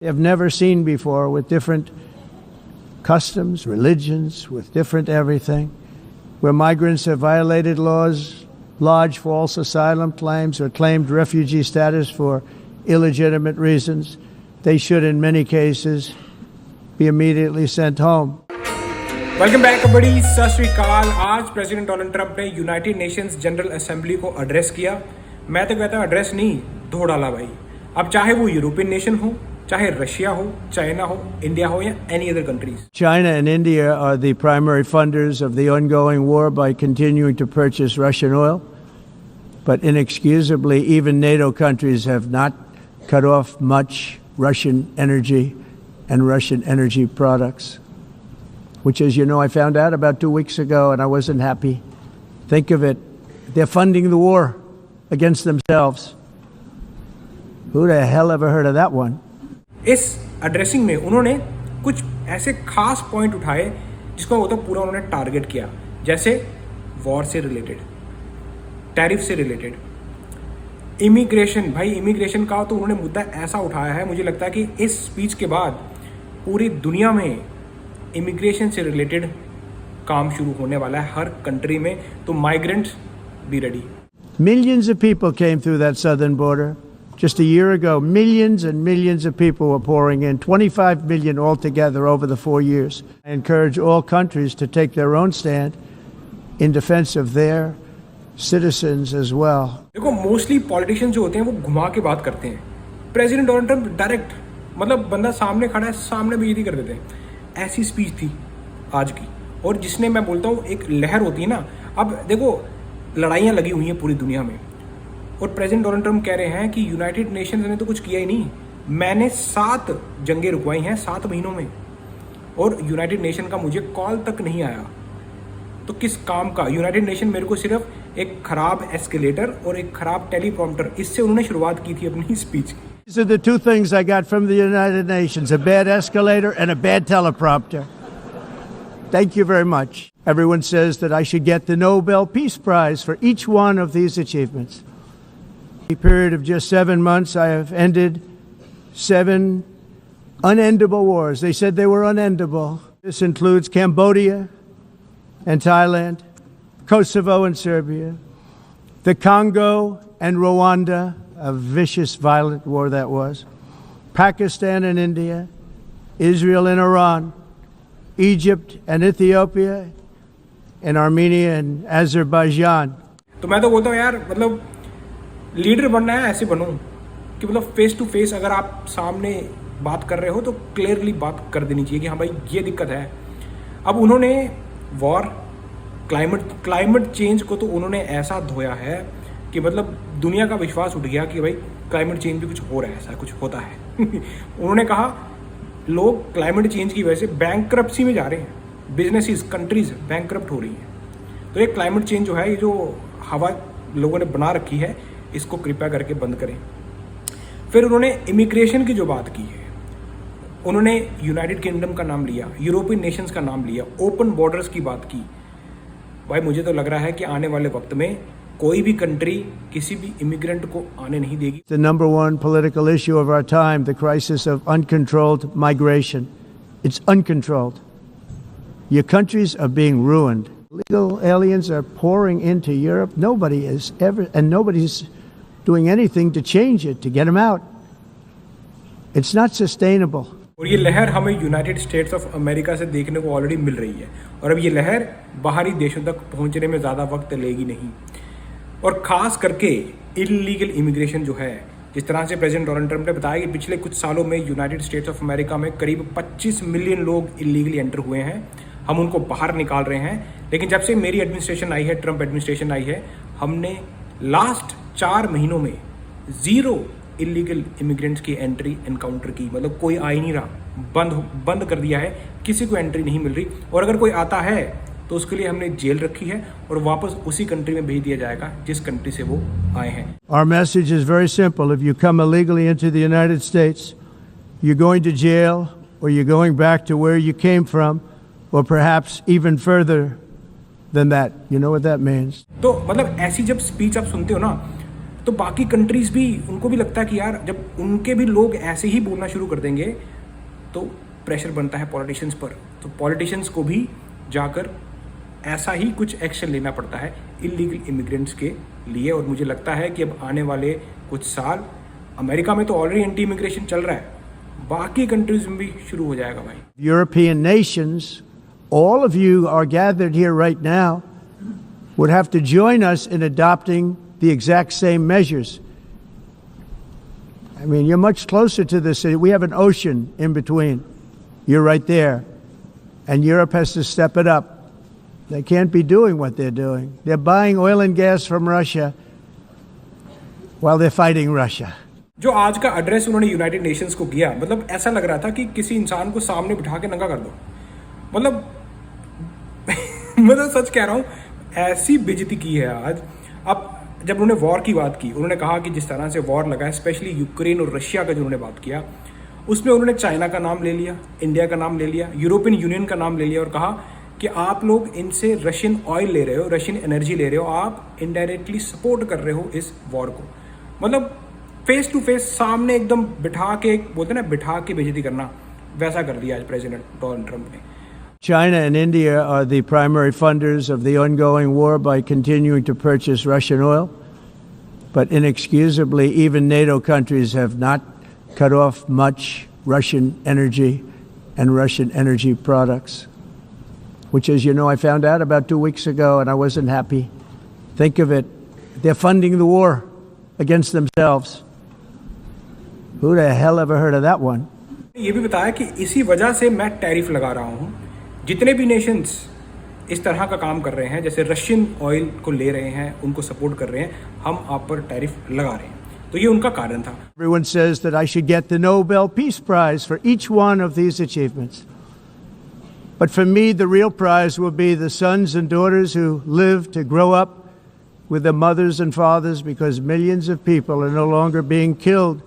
they have never seen before, with different customs, religions, with different everything, where migrants have violated laws, lodged false asylum claims, or claimed refugee status for illegitimate reasons. They should, in many cases, be immediately sent home. Welcome back बड़ी सत श्री अकाल। आज president Donald Trump ने United Nations general assembly को address किया। मैं तो कहता हूँ एड्रेस नहीं, धो डाला भाई। अब चाहे वो यूरोपियन नेशन हो, चाहे रशिया हो, चाइना हो, इंडिया हो या any other countries. China and India are the primary funders of the ongoing war by continuing to purchase Russian oil. But inexcusably, even NATO countries have not cut off much Russian energy and Russian energy products, which, as you know, I found out about 2 weeks ago, and I wasn't happy. Think of it. They're funding the war against themselves. Who the hell ever heard of that one? इस addressing में उन्होंने कुछ ऐसे खास point उठाए जिसको वो तो पूरा उन्होंने टारगेट किया, जैसे वॉर से रिलेटेड, टैरिफ से रिलेटेड, इमिग्रेशन। भाई इमिग्रेशन का तो उन्होंने मुद्दा ऐसा उठाया है, मुझे लगता है कि इस स्पीच के बाद पूरी दुनिया में इमिग्रेशन से रिलेटेड काम शुरू होने वाला है, हर कंट्री में। तो migrants be ready. Millions of people came through that southern border. Just a year ago, millions and millions of people were pouring in, 25 million altogether over the 4 years. I encourage all countries to take their own stand in defense of their citizens as well. देखो, mostly politicians जो होते हैं वो घुमा के बात करते हैं। प्रेसिडेंट डोनाल्ड ट्रंप डायरेक्ट, मतलब बंदा सामने खड़ा है, सामने बेइज्जती कर देते हैं। ऐसी स्पीच थी आज की, और जिसने, मैं बोलता हूँ, एक लहर होती है ना। अब देखो, लड़ाइयाँ लगी हुई हैं पूरी दुनिया में, और प्रेसिडेंट डोनाल्ड ट्रंप कह रहे हैं कि यूनाइटेड नेशंस ने तो कुछ किया ही नहीं, मैंने 7 जंगें रुकवाई हैं 7 महीनों में, और यूनाइटेड नेशन का मुझे कॉल तक नहीं आया। तो किस काम का? यूनाइटेड नेशन मेरे को सिर्फ एक खराब एस्केलेटर और एक खराब टेलीप्रॉम्प्टर, इससे उन्होंने शुरुआत की थी अपनी स्पीच की। These are the 2 things I got from the United Nations, a bad escalator and a bad teleprompter. Thank you very much. Everyone says that I should get the Nobel Peace Prize for each one of these achievements. In a period of just 7 months, I have ended 7 unendable wars. They said they were unendable. This includes Cambodia and Thailand, Kosovo and Serbia, the Congo and Rwanda, a vicious, violent war that was, Pakistan and India, Israel and Iran, Egypt and Ethiopia, and Armenia and Azerbaijan. तो मैं तो बोलता हूँ यार, मतलब leader बनना है ऐसे बनो कि मतलब फेस टू फेस अगर आप सामने बात कर रहे हो तो क्लियरली बात कर देनी चाहिए कि हाँ भाई ये दिक्कत है। अब उन्होंने वॉर, क्लाइमेट चेंज को तो उन्होंने ऐसा धोया है कि मतलब दुनिया का विश्वास उठ गया कि भाई क्लाइमेट चेंज भी कुछ हो रहा है, ऐसा कुछ होता है। उन्होंने कहा लोग क्लाइमेट चेंज की वजह से बैंकरप्सी में जा रहे हैं, बिजनेसेस, कंट्रीज बैंकरप्ट हो रही हैं। तो ये क्लाइमेट चेंज जो है, ये जो हवा लोगों ने बना रखी है, इसको कृपया करके बंद करें। फिर उन्होंने इमिग्रेशन की जो बात की है, उन्होंने यूनाइटेड किंगडम का नाम लिया, यूरोपियन नेशंस का नाम लिया, ओपन बॉर्डर्स की बात की। भाई मुझे तो लग रहा है कि आने वाले वक्त में कोई भी कंट्री किसी भी इमिग्रेंट को आने नहीं देगी। The number one political issue of our time, the crisis of uncontrolled migration. It's uncontrolled. Your countries are being ruined. Illegal aliens are pouring into Europe. Nobody is ever, and nobody's doing anything to change it, to get them out. It's not sustainable. और ये लहर हमें United states of America से देखने को already मिल रही है, और अब ये लहर बाहरी देशों तक पहुंचने में ज़्यादा वक्त लेगी नहीं। और ख़ास करके इलीगल इमिग्रेशन जो है, जिस तरह से प्रेसिडेंट डोनाल्ड ट्रंप ने बताया कि पिछले कुछ सालों में यूनाइटेड स्टेट्स ऑफ अमेरिका में करीब 25 मिलियन लोग इलीगली एंटर हुए हैं, हम उनको बाहर निकाल रहे हैं। लेकिन जब से मेरी एडमिनिस्ट्रेशन आई है, ट्रंप एडमिनिस्ट्रेशन आई है, हमने लास्ट 4 महीनों में 0 इलीगल इमिग्रेंट्स की एंट्री एनकाउंटर की। मतलब कोई आ ही नहीं रहा, बंद कर दिया है, किसी को एंट्री नहीं मिल रही। और अगर कोई आता है तो उसके लिए हमने जेल रखी है और वापस उसी कंट्री में भेज दिया जाएगा जिस कंट्री से वो आए हैं। Our message is very simple. If you come illegally into the United States, you're going to jail or you're going back to where you came from, or perhaps even further than that. You know what that means? तो मतलब ऐसी जब speech आप सुनते हो ना, तो बाकी कंट्रीज़ भी, उनको भी लगता है कि यार जब उनके भी लोग ऐसे ही बोलना शुरू कर देंगे तो प्रेशर बनता है पॉलिटिशियंस पर, तो पॉलिटिशियंस को भी जाकर ऐसा ही कुछ एक्शन लेना पड़ता है इलीगल इमिग्रेंट्स के लिए। और मुझे लगता है कि अब आने वाले कुछ साल, अमेरिका में तो ऑलरेडी एंटी इमिग्रेशन चल रहा है, बाकी कंट्रीज में भी शुरू हो जाएगा भाई। European nations, all of you are gathered here right now, would have to join us in adopting the exact same measures. I mean, you're much closer to this. We have an ocean in between. You're right there. And Europe has to step it up. They can't be doing what they're doing. They're buying oil and gas from Russia while they're fighting Russia. जो आज का address उन्होंने United Nations को किया, मतलब ऐसा लग रहा था कि किसी इंसान को सामने बिठा के नंगा कर दो। मतलब मतलब सच कह रहा हूँ, ऐसी बेइज्जती की है आज। अब जब उन्होंने वॉर की बात की, उन्होंने कहा कि जिस तरह से वॉर लगा है, स्पेशली यूक्रेन और रशिया का जो उन्होंने बात किया, उसमें उन्होंने चाइना का नाम ले लिया, इंडिया का नाम ले लिया, यूरोपियन यूनियन का नाम ले लिया और कहा कि आप लोग इनसे रशियन ऑयल ले रहे हो, रशियन एनर्जी ले रहे हो, आप इनडायरेक्टली सपोर्ट कर रहे हो इस वॉर को। मतलब फेस टू फेस सामने एकदम बिठा के, बोलते ना बिठा के बेइज्जती करना, वैसा कर दिया आज प्रेसिडेंट डोनाल्ड ट्रंप ने। China and India are the primary funders of the ongoing war by continuing to purchase Russian oil. But inexcusably, even NATO countries have not cut off much Russian energy and Russian energy products, which, as you know, I found out about 2 weeks ago, and I wasn't happy. Think of it. They're funding the war against themselves. Who the hell ever heard of that one? ये भी बताया कि इसी वजह से मैं tariff लगा रहा हूँ। जितने भी नेशंस इस तरह का काम कर रहे हैं, जैसे रशियन ऑयल को ले रहे हैं, उनको सपोर्ट कर रहे हैं, हम आप पर टैरिफ लगा रहे हैं। तो ये उनका कारण था। Everyone says that I should get the Nobel Peace Prize for each one of these achievements. But for me, the real prize will be the sons and daughters who live to grow up with their mothers and fathers, because millions of people are no longer being killed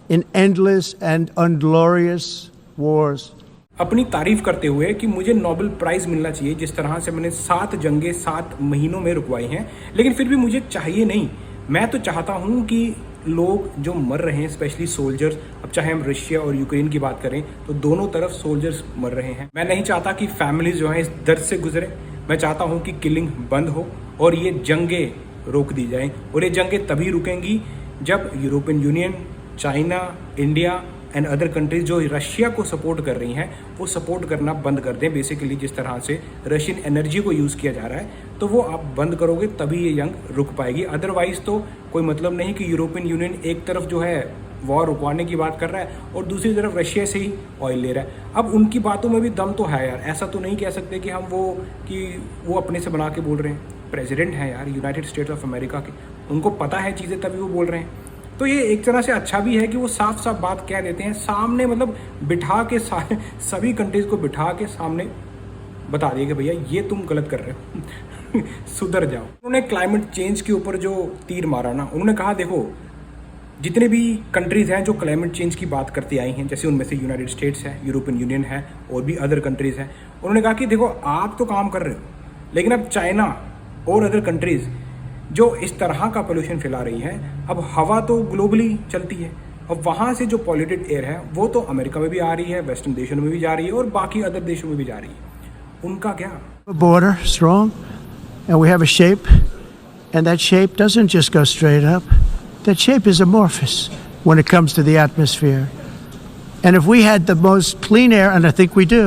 in endless and unglorious wars. अपनी तारीफ करते हुए कि मुझे Nobel prize मिलना चाहिए, जिस तरह से मैंने 7 जंगें 7 महीनों में रुकवाई हैं, लेकिन फिर भी मुझे चाहिए नहीं। मैं तो चाहता हूं कि लोग जो मर रहे हैं, स्पेशली सोल्जर्स, अब चाहे हम रशिया और यूक्रेन की बात करें तो दोनों तरफ सोल्जर्स मर रहे हैं। मैं नहीं चाहता कि फैमिलीज जो हैं इस दर्द से गुजरे। मैं चाहता हूं कि किलिंग बंद हो और ये जंगें रोक दी जाएं। और ये जंगें तभी रुकेंगी जब European union, China, India and other countries जो रशिया को सपोर्ट कर रही हैं, वो सपोर्ट करना बंद कर दें। बेसिकली जिस तरह से रशियन एनर्जी को यूज़ किया जा रहा है, तो वो आप बंद करोगे तभी ये जंग रुक पाएगी। अदरवाइज तो कोई मतलब नहीं कि यूरोपियन यूनियन एक तरफ जो है वॉर रुकवाने की बात कर रहा है और दूसरी तरफ रशिया से ही ऑयल ले रहा है। अब उनकी बातों में भी दम तो है यार, ऐसा तो नहीं कह सकते कि हम वो अपने से बना के बोल रहे हैं। प्रेसिडेंट हैं यार यूनाइटेड स्टेट्स ऑफ अमेरिका के, उनको पता है चीज़ें तभी वो बोल रहे हैं। तो ये एक तरह से अच्छा भी है कि वो साफ साफ बात कह देते हैं सामने, मतलब बिठा के सभी कंट्रीज को बिठा के सामने बता दिए कि भैया ये तुम गलत कर रहे हो सुधर जाओ। उन्होंने क्लाइमेट चेंज के ऊपर जो तीर मारा ना, उन्होंने कहा देखो जितने भी कंट्रीज़ हैं जो क्लाइमेट चेंज की बात करती आई हैं, जैसे उनमें से यूनाइटेड स्टेट्स है, यूरोपियन यूनियन है और भी अदर कंट्रीज़ हैं, उन्होंने कहा कि देखो आप तो काम कर रहे हो, लेकिन अब चाइना और अदर कंट्रीज़ जो इस तरह का पोल्यूशन फैला रही है, अब हवा तो ग्लोबली चलती है, अब वहाँ से जो पॉल्यूटेड एयर है वो तो अमेरिका में भी आ रही है, वेस्टर्न देशों में भी जा रही है और बाकी अदर देशों में भी जा रही है। उनका क्या? Border strong, and we have a shape, and that shape doesn't just go straight up. That shape is amorphous when it comes to the atmosphere. And if we had the most clean air, and I think we do,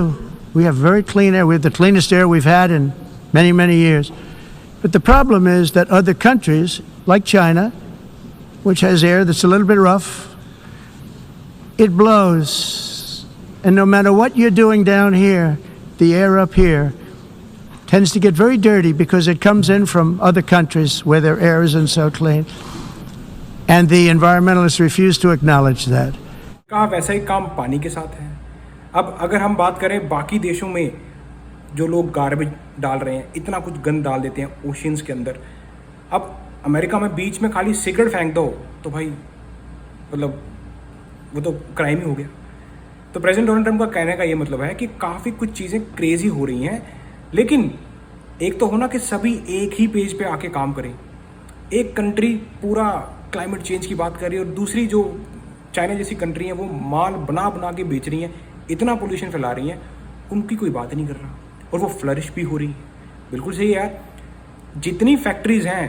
we have very clean air. We have the cleanest air we've had in many, many years. But the problem is that other countries, like China, which has air that's a little bit rough, it blows. And no matter what you're doing down here, the air up here tends to get very dirty because it comes in from other countries where their air isn't so clean. And the environmentalists refuse to acknowledge that. कहा वैसा ही काम पानी के साथ है। अब अगर हम बात करें बाकी देशों में जो लोग गार्बेज डाल रहे हैं, इतना कुछ गंद डाल देते हैं ओशियंस के अंदर, अब अमेरिका में बीच में खाली सिगरेट फेंक दो तो भाई मतलब वो तो क्राइम ही हो गया। तो प्रेसिडेंट डोनाल्ड ट्रंप का कहने का ये मतलब है कि काफ़ी कुछ चीज़ें क्रेजी हो रही हैं, लेकिन एक तो होना कि सभी एक ही पेज पे आके काम करें। एक कंट्री पूरा क्लाइमेट चेंज की बात कर रही है और दूसरी जो चाइना जैसी कंट्री है वो माल बना बना के बेच रही हैं, इतना पोल्यूशन फैला रही हैं, उनकी कोई बात नहीं कर रहा और वो फ्लरिश भी हो रही है। बिल्कुल सही है यार, जितनी फैक्ट्रीज हैं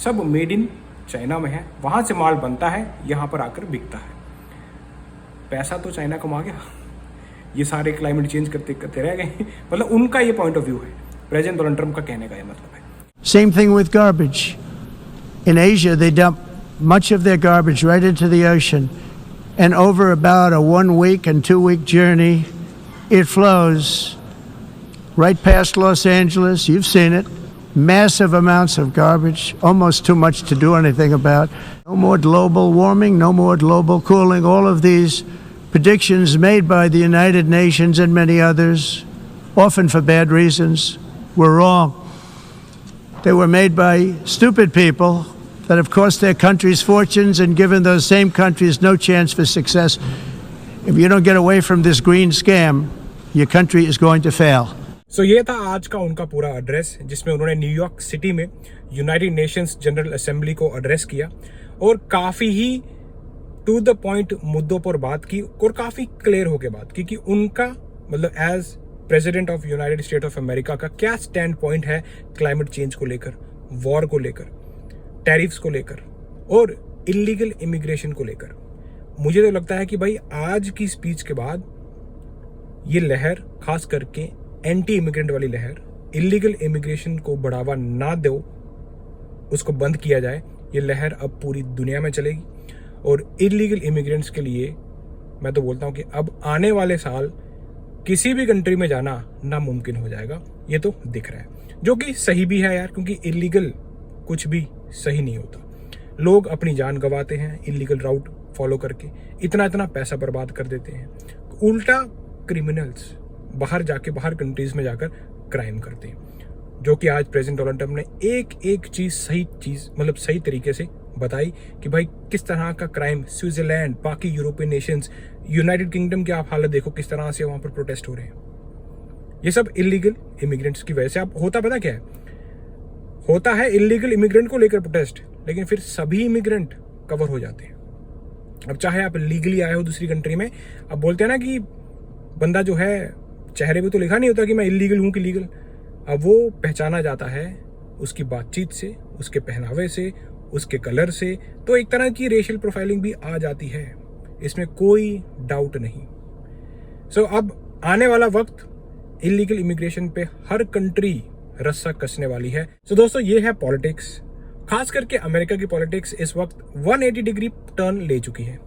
सब मेड इन चाइना में है, वहाँ से माल बनता है, यहाँ पर आकर बिकता है। पैसा तो चाइना कमा गया, ये सारे क्लाइमेट चेंज करते करते रह गए। मतलब उनका ये पॉइंट ऑफ व्यू है, प्रेसिडेंट डोनाल्ड ट्रंप का कहने का ये मतलब है। Same thing with garbage. In Asia, they dump much of their garbage right into the ocean. And over about a 1 week and 2 week journey, it flows right past Los Angeles. You've seen it. Massive amounts of garbage, almost too much to do anything about. No more global warming, no more global cooling. All of these predictions made by the United Nations and many others, often for bad reasons, were wrong. They were made by stupid people that have cost their countries fortunes and given those same countries no chance for success. If you don't get away from this green scam, your country is going to fail. So ये था आज का उनका पूरा address, जिसमें उन्होंने New York city में United Nations general assembly को एड्रेस किया और काफ़ी ही टू द पॉइंट मुद्दों पर बात की और काफ़ी क्लियर होकर बात की कि उनका मतलब as president of United State of America का क्या स्टैंड पॉइंट है क्लाइमेट चेंज को लेकर, वॉर को लेकर, टैरिफ्स को लेकर और इलीगल इमिग्रेशन को लेकर। मुझे तो लगता है कि भाई आज की स्पीच के बाद ये लहर, खास करके एंटी इमिग्रेंट वाली लहर, इलीगल इमिग्रेशन को बढ़ावा ना दो, उसको बंद किया जाए, ये लहर अब पूरी दुनिया में चलेगी। और इलीगल इमिग्रेंट्स के लिए मैं तो बोलता हूँ कि अब आने वाले साल किसी भी कंट्री में जाना नामुमकिन हो जाएगा, ये तो दिख रहा है, जो कि सही भी है यार, क्योंकि इलीगल कुछ भी सही नहीं होता। लोग अपनी जान गंवाते हैं इलीगल राउट फॉलो करके, इतना पैसा बर्बाद कर देते हैं। उल्टा क्रिमिनल्स बाहर कंट्रीज में जाकर क्राइम करते हैं, जो कि आज प्रेसिडेंट डोनाल्ड ट्रंप ने एक चीज मतलब सही तरीके से बताई कि भाई किस तरह का क्राइम स्विट्जरलैंड, बाकी यूरोपियन नेशंस, यूनाइटेड किंगडम की आप हालत देखो किस तरह से वहां पर प्रोटेस्ट हो रहे हैं। ये सब इलीगल इमिग्रेंट्स की वजह से। अब होता पता क्या है, होता है इलीगल इमिग्रेंट को लेकर प्रोटेस्ट, लेकिन फिर सभी इमिग्रेंट कवर हो जाते हैं। अब चाहे आप लीगली आए हो दूसरी कंट्री में, अब बोलते हैं ना कि बंदा जो है चेहरे पे तो लिखा नहीं होता कि मैं इलीगल हूं कि लीगल, अब वो पहचाना जाता है उसकी बातचीत से, उसके पहनावे से, उसके कलर से। तो एक तरह की रेशियल प्रोफाइलिंग भी आ जाती है, इसमें कोई डाउट नहीं। सो अब आने वाला वक्त इलीगल इमिग्रेशन पे हर कंट्री रस्सा कसने वाली है। सो दोस्तों, ये है पॉलिटिक्स, खास करके अमेरिका की पॉलिटिक्स इस वक्त 180 डिग्री टर्न ले चुकी है।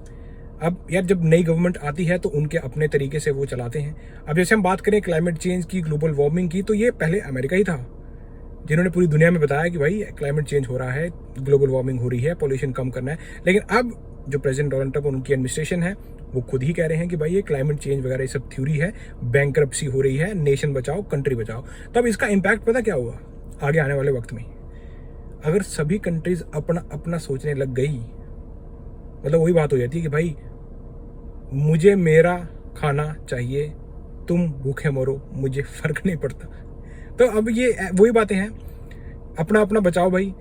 अब यार जब नई गवर्नमेंट आती है तो उनके अपने तरीके से वो चलाते हैं। अब जैसे हम बात करें क्लाइमेट चेंज की, ग्लोबल वार्मिंग की, तो ये पहले अमेरिका ही था जिन्होंने पूरी दुनिया में बताया कि भाई क्लाइमेट चेंज हो रहा है, ग्लोबल वार्मिंग हो रही है, पॉल्यूशन कम करना है। लेकिन अब जो प्रेसिडेंट डोनाल्ड ट्रंप और उनकी एडमिनिस्ट्रेशन है वो खुद ही कह रहे हैं कि भाई ये क्लाइमेट चेंज वगैरह ये सब थ्योरी है, बैंकरप्सी हो रही है, नेशन बचाओ, कंट्री बचाओ। तो अब इसका इम्पैक्ट पता क्या हुआ आगे आने वाले वक्त में, अगर सभी कंट्रीज अपना अपना सोचने लग गई, मतलब वही बात हो जाती है कि भाई मुझे मेरा खाना चाहिए, तुम भूखे मरो, मुझे फर्क नहीं पड़ता। तो अब ये वही बातें हैं, अपना अपना बचाओ भाई,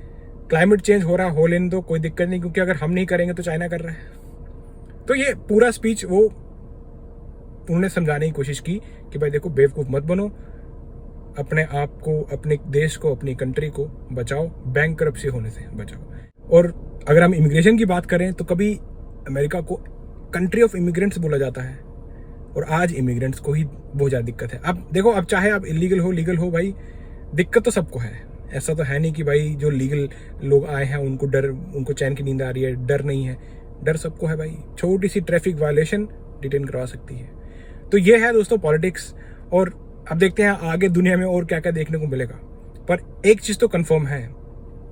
क्लाइमेट चेंज हो रहा है, हो लेने दो, कोई दिक्कत नहीं, क्योंकि अगर हम नहीं करेंगे तो चाइना कर रहा है। तो ये पूरा स्पीच वो उन्होंने समझाने की कोशिश की कि भाई देखो बेवकूफ़ मत बनो, अपने आप को, अपने देश को, अपनी कंट्री को बचाओ, बैंकरप्सी होने से बचाओ। और अगर हम इमिग्रेशन की बात करें तो कभी अमेरिका को कंट्री ऑफ इमिग्रेंट्स बोला जाता है और आज इमिग्रेंट्स को ही बहुत ज़्यादा दिक्कत है। अब देखो, अब चाहे आप इलीगल हो लीगल हो, भाई दिक्कत तो सबको है। ऐसा तो है नहीं कि भाई जो लीगल लोग आए हैं उनको डर, उनको चैन की नींद आ रही है, डर नहीं है। डर सबको है भाई, छोटी सी ट्रैफिक वायलेशन डिटेन करवा सकती है। तो ये है दोस्तों पॉलिटिक्स। और अब देखते हैं आगे दुनिया में और क्या क्या देखने को मिलेगा। पर एक चीज़ तो कंफर्म है,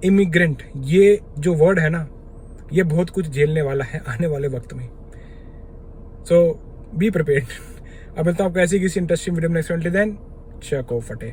इमिग्रेंट ये जो वर्ड है ना, ये बहुत कुछ झेलने वाला है आने वाले वक्त में। सो बी प्रिपेयर्ड। अब मिलता हूँ आपको ऐसी किसी इंटरेस्टिंग वीडियो में नेक्स्ट। देन चको फटे।